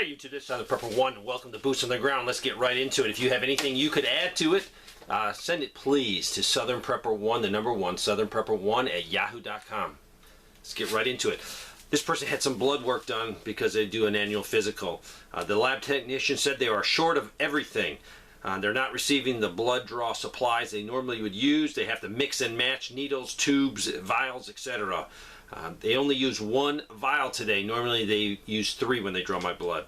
Hey YouTube, this is Southern Prepper 1. Welcome to Boots on the Ground. Let's get right into it. If you have anything you could add to it, send it please to Southern Prepper 1, the number 1, Southern Prepper 1 at yahoo.com. Let's get right into it. This person had some blood work done because they do an annual physical. The lab technician said they are short of everything. They're not receiving the blood draw supplies they normally would use. They have to mix and match needles, tubes, vials, etc. They only use one vial today. Normally they use 3 when they draw my blood.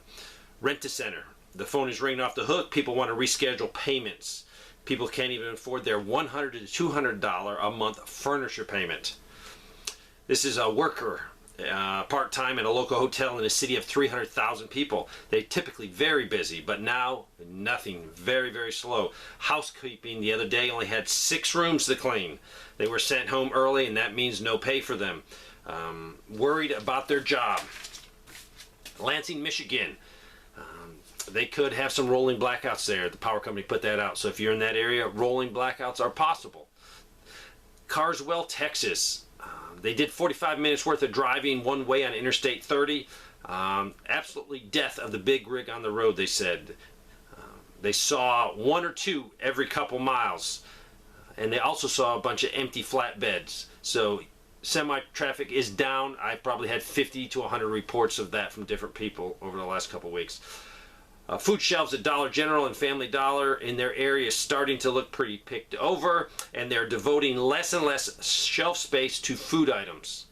Rent-A-Center. The phone is ringing off the hook. People want to reschedule payments. People can't even afford their $100 to $200 a month furniture payment. This is a worker, part-time at a local hotel in a city of 300,000 people. They're typically very busy, but now nothing. Very, very slow. Housekeeping the other day only had 6 rooms to clean. They were sent home early, and that means no pay for them. Worried about their job. Lansing, Michigan. They could have some rolling blackouts there. The power company put that out. So if you're in that area, rolling blackouts are possible. Carswell, Texas. They did 45 minutes worth of driving one way on Interstate 30. Absolutely death of the big rig on the road, they said. They saw 1 or 2 every couple miles. And they also saw a bunch of empty flatbeds. So semi-traffic is down. I probably had 50 to 100 reports of that from different people over the last couple weeks. Food shelves at Dollar General and Family Dollar in their area is starting to look pretty picked over, and they're devoting less and less shelf space to food items.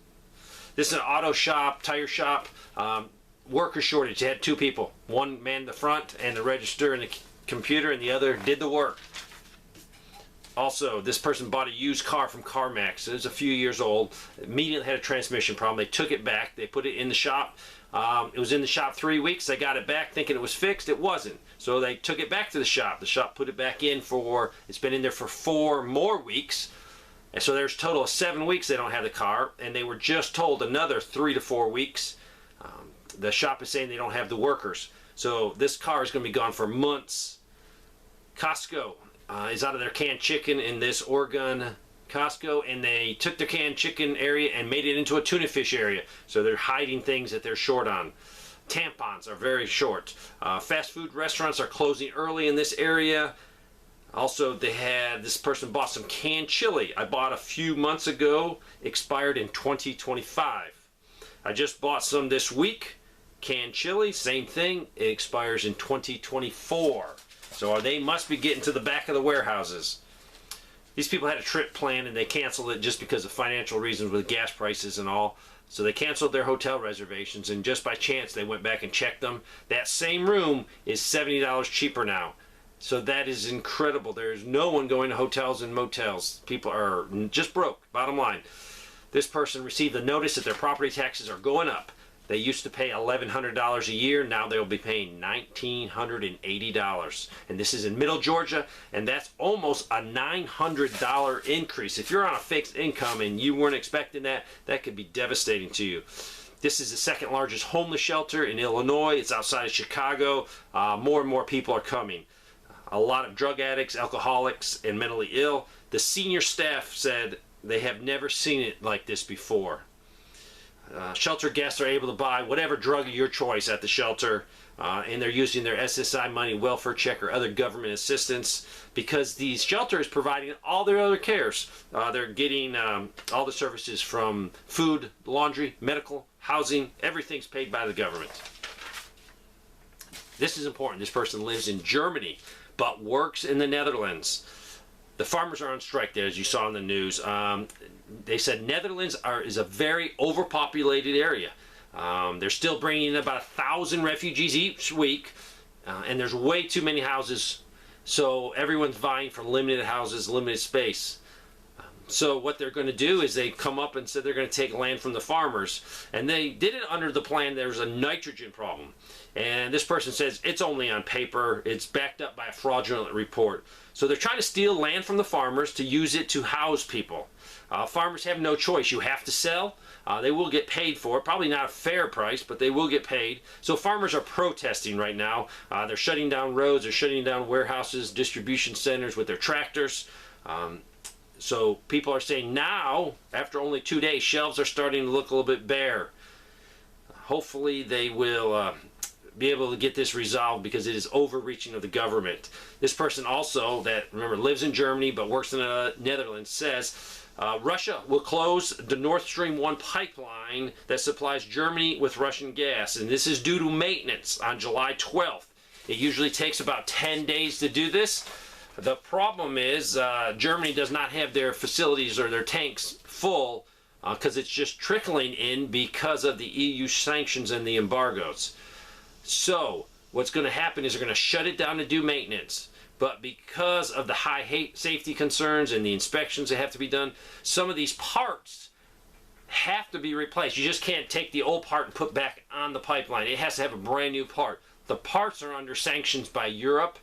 This is an auto shop, tire shop. Worker shortage. They had 2 people. One manned the front and the register and the computer, and the other did the work. Also, this person bought a used car from CarMax. It was a few years old. Immediately had a transmission problem. They took it back. They put it in the shop. It was in the shop 3 weeks. They got it back thinking it was fixed. It wasn't. So they took it back to the shop. The shop put it back in it's been in there for 4 more weeks. And so there's a total of 7 weeks they don't have the car. And they were just told another 3 to 4 weeks. The shop is saying they don't have the workers. So this car is going to be gone for months. Costco is out of their canned chicken in this Oregon Costco, and they took their canned chicken area and made it into a tuna fish area. So they're hiding things that they're short on. Tampons are very short. Fast food restaurants are closing early in this area. Also, this person bought some canned chili. I bought a few months ago, expired in 2025. I just bought some this week. Canned chili, same thing. It expires in 2024. So they must be getting to the back of the warehouses. These people had a trip planned and they canceled it just because of financial reasons with gas prices and all. So they canceled their hotel reservations, and just by chance they went back and checked them. That same room is $70 cheaper now. So that is incredible. There's no one going to hotels and motels. People are just broke, bottom line. This person received a notice that their property taxes are going up. They used to pay $1,100 a year. Now they'll be paying $1,980. And this is in Middle Georgia, and that's almost a $900 increase. If you're on a fixed income and you weren't expecting that, that could be devastating to you. This is the 2nd largest homeless shelter in Illinois. It's outside of Chicago. More and more people are coming. A lot of drug addicts, alcoholics, and mentally ill. The senior staff said they have never seen it like this before. Shelter guests are able to buy whatever drug of your choice at the shelter, and they're using their SSI money, welfare check, or other government assistance because the shelter is providing all their other cares. They're getting all the services from food, laundry, medical, housing. Everything's paid by the government. This is important. This person lives in Germany but works in the Netherlands. The farmers are on strike there, as you saw in the news. They said Netherlands is a very overpopulated area. They're still bringing in about 1,000 refugees each week, and there's way too many houses. So everyone's vying for limited houses, limited space. So what they're going to do is they come up and said they're going to take land from the farmers. And they did it under the plan there's a nitrogen problem. And this person says it's only on paper. It's backed up by a fraudulent report. So they're trying to steal land from the farmers to use it to house people. Farmers have no choice. You have to sell. They will get paid for it. Probably not a fair price, but they will get paid. So farmers are protesting right now. They're shutting down roads. They're shutting down warehouses, distribution centers with their tractors. So people are saying now, after only 2 days, shelves are starting to look a little bit bare. Hopefully they will be able to get this resolved because it is overreaching of the government. This person also, that remember lives in Germany but works in the Netherlands, says Russia will close the Nord Stream 1 pipeline that supplies Germany with Russian gas, and this is due to maintenance on July 12th. It usually takes about 10 days to do this. The problem is Germany does not have their facilities or their tanks full because it's just trickling in because of the EU sanctions and the embargoes. So what's going to happen is they're going to shut it down to do maintenance. But because of the high safety concerns and the inspections that have to be done, some of these parts have to be replaced. You just can't take the old part and put back on the pipeline. It has to have a brand new part. The parts are under sanctions by Europe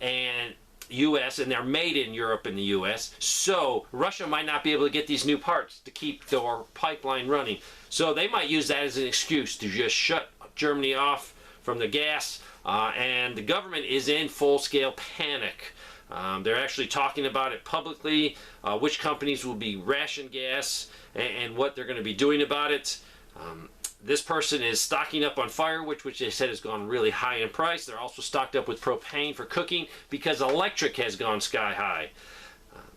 and U.S., and they're made in Europe and the U.S., so Russia might not be able to get these new parts to keep their pipeline running. So they might use that as an excuse to just shut Germany off from the gas, and the government is in full-scale panic. They're actually talking about it publicly, which companies will be ration gas and what they're going to be doing about it. This person is stocking up on firewood, which they said has gone really high in price. They're also stocked up with propane for cooking because electric has gone sky high.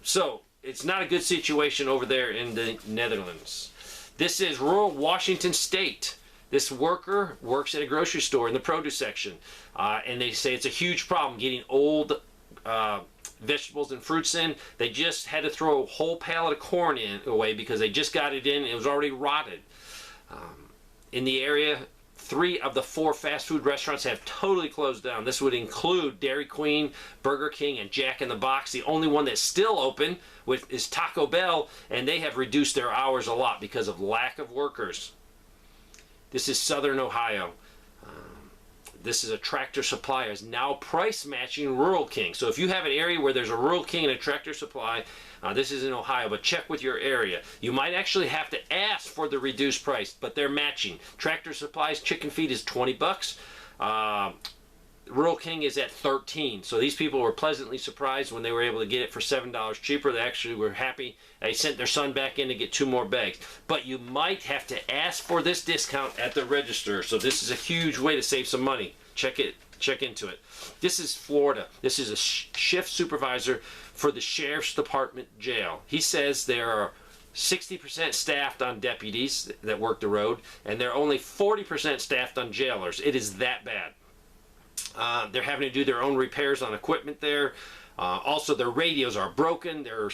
So it's not a good situation over there in the Netherlands. This is rural Washington State. This worker works at a grocery store in the produce section, and they say it's a huge problem getting old vegetables and fruits in. They just had to throw a whole pallet of corn away because they just got it in. It was already rotted. In the area, 3 of the 4 fast food restaurants have totally closed down. This would include Dairy Queen, Burger King, and Jack in the Box. The only one that's still open is Taco Bell, and they have reduced their hours a lot because of lack of workers. This is Southern Ohio. This is a Tractor Supply is now price matching Rural King. So if you have an area where there's a Rural King and a Tractor Supply, this is in Ohio, but check with your area. You might actually have to ask for the reduced price, but they're matching. Tractor Supply's chicken feed is 20 bucks. Rural King is at 13. So these people were pleasantly surprised when they were able to get it for $7 cheaper. They actually were happy. They sent their son back in to get 2 more bags. But you might have to ask for this discount at the register. So this is a huge way to save some money. Check into it. This is Florida. This is a shift supervisor for the Sheriff's Department jail. He says there are 60% staffed on deputies that work the road, and they're only 40% staffed on jailers. It is that bad. They're having to do their own repairs on equipment there. Also, their radios are broken. They're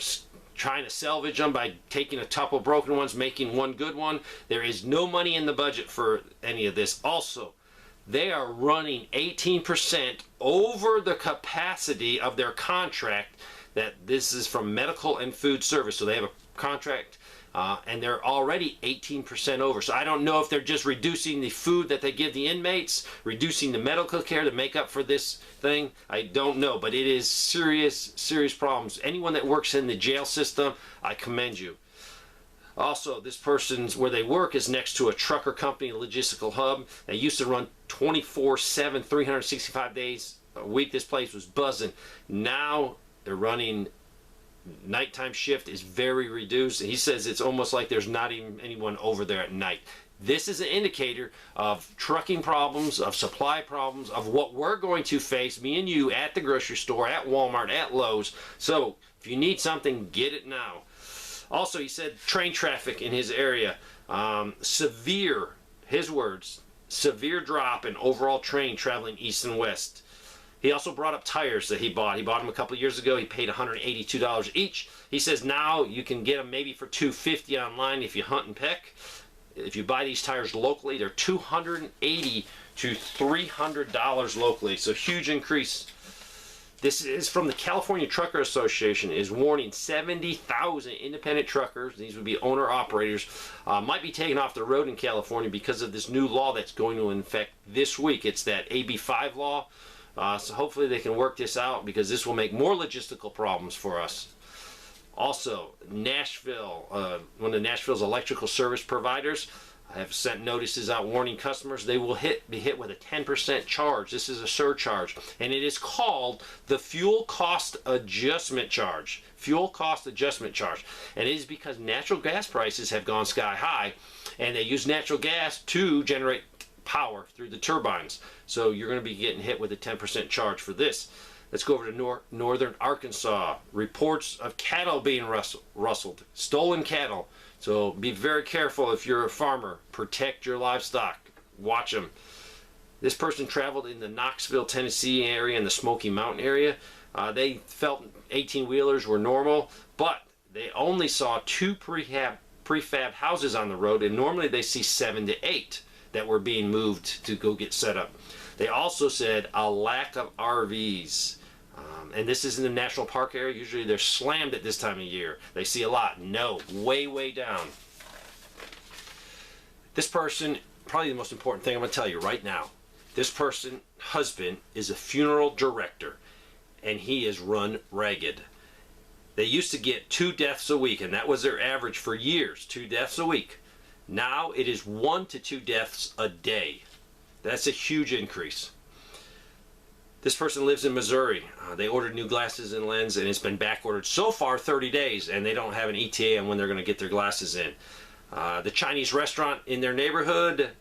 trying to salvage them by taking a couple broken ones, making one good one. There is no money in the budget for any of this. Also, they are running 18% over the capacity of their contract. That this is from medical and food service. So they have a contract and they're already 18% over. So I don't know if they're just reducing the food that they give the inmates, reducing the medical care to make up for this thing. I don't know, but it is serious problems. Anyone that works in the jail system, I commend you. Also, this person's where they work is next to a trucker company, logistical hub. They used to run 24/7, 365 days a week. This place was buzzing. Now they're running nighttime shift is very reduced. He says it's almost like there's not even anyone over there at night. This is an indicator of trucking problems, of supply problems, of what we're going to face, me and you, at the grocery store, at Walmart, at Lowe's. So if you need something, get it now. Also, he said train traffic in his area, severe, his words, severe drop in overall train traveling east and west. He also brought up tires that he bought. He bought them a couple of years ago. He paid $182 each. He says now you can get them maybe for $250 online if you hunt and peck. If you buy these tires locally, they're $280 to $300 locally. So huge increase. This is from the California Trucker Association, is warning 70,000 independent truckers, these would be owner-operators, might be taken off the road in California because of this new law that's going to affect this week. It's that AB 5 law. So hopefully they can work this out because this will make more logistical problems for us. Also, Nashville, one of Nashville's electrical service providers, have sent notices out warning customers they will be hit with a 10% charge. This is a surcharge, and it is called the Fuel Cost Adjustment Charge. Fuel Cost Adjustment Charge. And it is because natural gas prices have gone sky high, and they use natural gas to generate power through the turbines. So you're going to be getting hit with a 10% charge for this. Let's go over to northern Arkansas. Reports of cattle being rustled, stolen cattle. So be very careful if you're a farmer. Protect your livestock. Watch them. This person traveled in the Knoxville, Tennessee area and the Smoky Mountain area. They felt 18-wheelers were normal, but they only saw 2 prefab houses on the road, and normally they see 7 to 8 that were being moved to go get set up. They also said a lack of RVs. And this is in the national park area. Usually they're slammed at this time of year. They see a lot. No, way down. This person, probably the most important thing I'm going to tell you right now. This person, husband, is a funeral director, and he is run ragged. They used to get 2 deaths a week, and that was their average for years, 2 deaths a week. Now it is 1 to 2 deaths a day. That's a huge increase. This person lives in Missouri. They ordered new glasses and lens, and it's been back ordered so far 30 days, and they don't have an ETA on when they're going to get their glasses in. The Chinese restaurant in their neighborhood,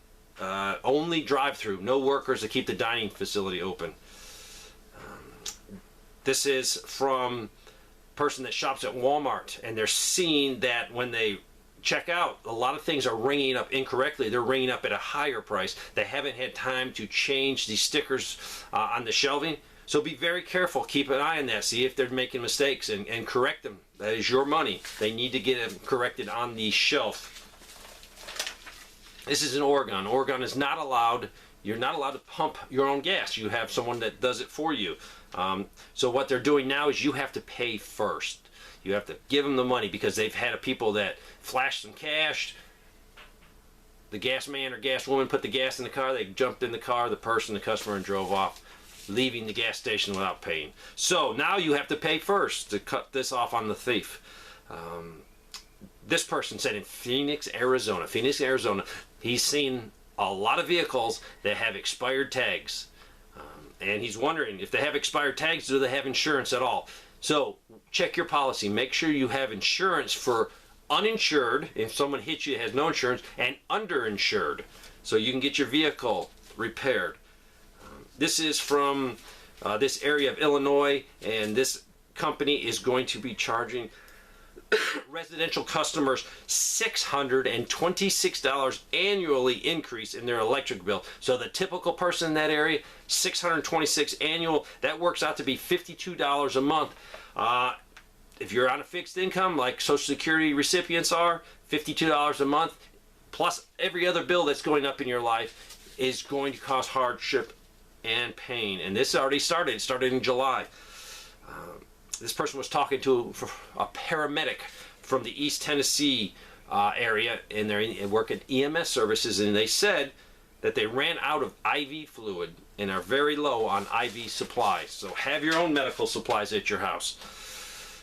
only drive-through, no workers to keep the dining facility open. This is from a person that shops at Walmart, and they're seeing that when they check out, a lot of things are ringing up incorrectly. They're ringing up at a higher price. They haven't had time to change the stickers on the shelving. So be very careful. Keep an eye on that. See if they're making mistakes and correct them. That is your money. They need to get them corrected on the shelf. This is in Oregon. Oregon is not allowed. You're not allowed to pump your own gas. You have someone that does it for you. So what they're doing now is you have to pay first. You have to give them the money because they've had people that flashed some cash. The gas man or gas woman put the gas in the car. They jumped in the car, the customer, and drove off, leaving the gas station without paying. So now you have to pay first to cut this off on the thief. This person said in Phoenix, Arizona, he's seen a lot of vehicles that have expired tags. And he's wondering if they have expired tags, do they have insurance at all? So check your policy. Make sure you have insurance for uninsured, if someone hits you that has no insurance, and underinsured, so you can get your vehicle repaired. This is from this area of Illinois, and this company is going to be charging residential customers $626 annually increase in their electric bill. So the typical person in that area, $626 annual, that works out to be $52 a month. If you're on a fixed income like Social Security recipients are, $52 a month plus every other bill that's going up in your life is going to cause hardship and pain. And this already started. It started in July. This person was talking to a paramedic from the East Tennessee area, and they work at EMS services, and they said that they ran out of IV fluid and are very low on IV supplies. So have your own medical supplies at your house.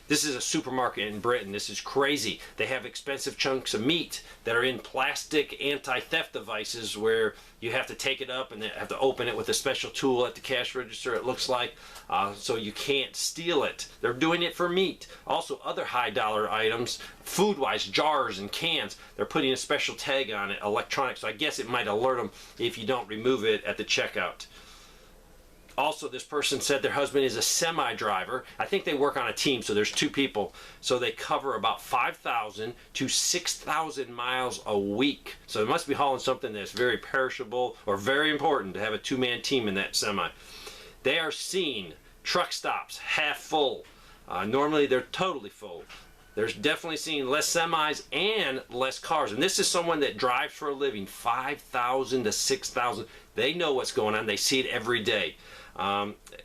This is a supermarket in Britain. This is crazy. They have expensive chunks of meat that are in plastic anti-theft devices where you have to take it up and they have to open it with a special tool at the cash register, it looks like, so you can't steal it. They're doing it for meat. Also, other high-dollar items, food-wise, jars and cans, they're putting a special tag on it, electronic, so I guess it might alert them if you don't remove it at the checkout. Also, this person said their husband is a semi-driver. I think they work on a team, so there's 2 people. So they cover about 5,000 to 6,000 miles a week. So they must be hauling something that's very perishable or very important to have a 2-man team in that semi. They are seeing truck stops half full. Normally they're totally full. There's definitely seeing less semis and less cars. And this is someone that drives for a living, 5,000 to 6,000. They know what's going on. They see it every day.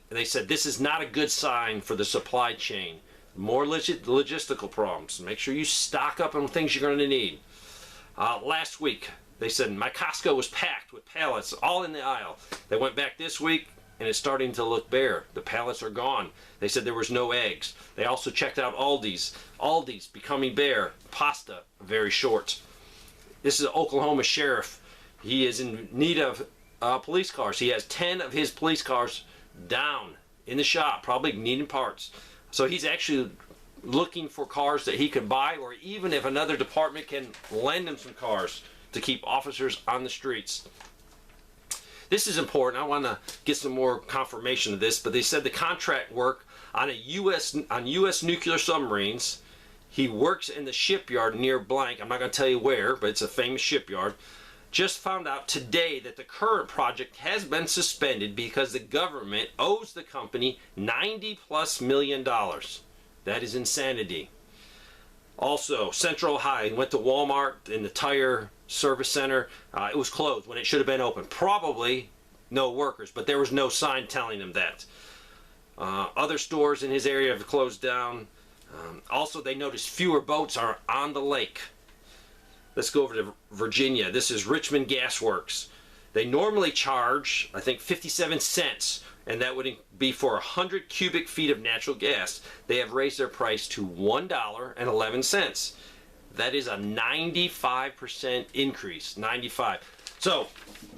They said this is not a good sign for the supply chain. More logistical problems. Make sure you stock up on things you're going to need. Last week, they said my Costco was packed with pallets all in the aisle. They went back this week, and it's starting to look bare. The pallets are gone. They said there was no eggs. They also checked out Aldi's. Aldi's becoming bare. Pasta, very short. This is an Oklahoma sheriff. He is in need of police cars. He has 10 of his police cars down in the shop, probably needing parts. So he's actually looking for cars that he can buy, or even if another department can lend him some cars to keep officers on the streets. this is important. I want to get some more confirmation of this, but they said the contract work on U.S. nuclear submarines. He works in the shipyard near blank. I'm not going to tell you where, but it's a famous shipyard. Just found out today that the current project has been suspended because the government owes the company $90+ million. That is insanity. Also, Central Ohio, went to Walmart in the tire service center. It was closed when it should have been open. Probably no workers, but there was no sign telling them that. Other stores in his area have closed down. Also, they noticed fewer boats are on the lake. Let's go over to Virginia. This is Richmond Gas Works. They normally charge, I think, 57 cents, and that would be for 100 cubic feet of natural gas. They have raised their price to $1.11. That is a 95% increase. 95. So,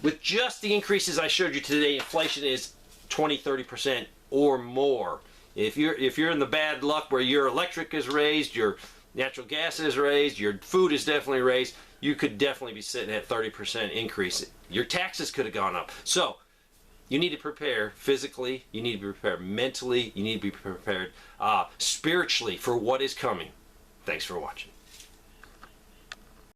with just the increases I showed you today, inflation is 20-30% or more. If you're in the bad luck where your electric is raised, your natural gas is raised, your food is definitely raised, you could definitely be sitting at 30% increase. Your taxes could have gone up. So you need to prepare physically, you need to be prepared mentally, you need to be prepared spiritually for what is coming. Thanks for watching.